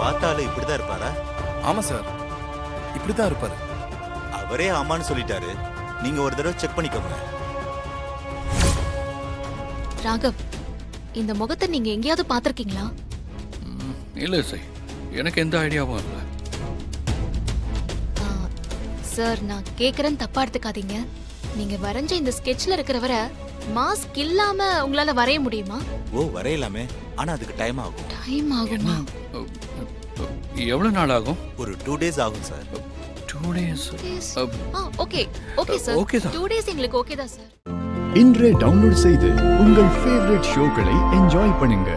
பார்த்தாலும் இப்படிதான் இருப்பாரா? ஆமா சார், இப்படிதான் இருப்பாரு. அவரே ஆமான்னு சொல்லிட்டாரு. நீங்க ஒரு தடவை செக் பண்ணிக்கோங்க. ராகவ், இந்த முகத்தை நீங்க எங்கேயாவது பாத்திருக்கீங்களா? இல்ல சார், எனக்கு எந்த ஐடியாவும் இல்லை. சார், நான் கேக்குறேன்னு தப்பா எடுத்துக்காதீங்க. நீங்க வரைஞ்ச இந்த ஸ்கெட்ச்ல இருக்கிறவரை மாஸ்க் இல்லாம உங்களால வரைய முடியுமா? ஓ, வரையலாமே. ஆனா அதுக்கு டைம் ஆகும். டைம் ஆகுமா? எவ்வளவு நாள் ஆகும்? ஒரு 2 days ஆகும் sir. 2 days. Okay okay sir. Okay sir. 2 days எங்களுக்கு ஓகே தான் சார். இன்றே டவுன்லோட் செய்து உங்கள் ஃபேவரட் ஷோக்களை என்ஜாய் பண்ணுங்க.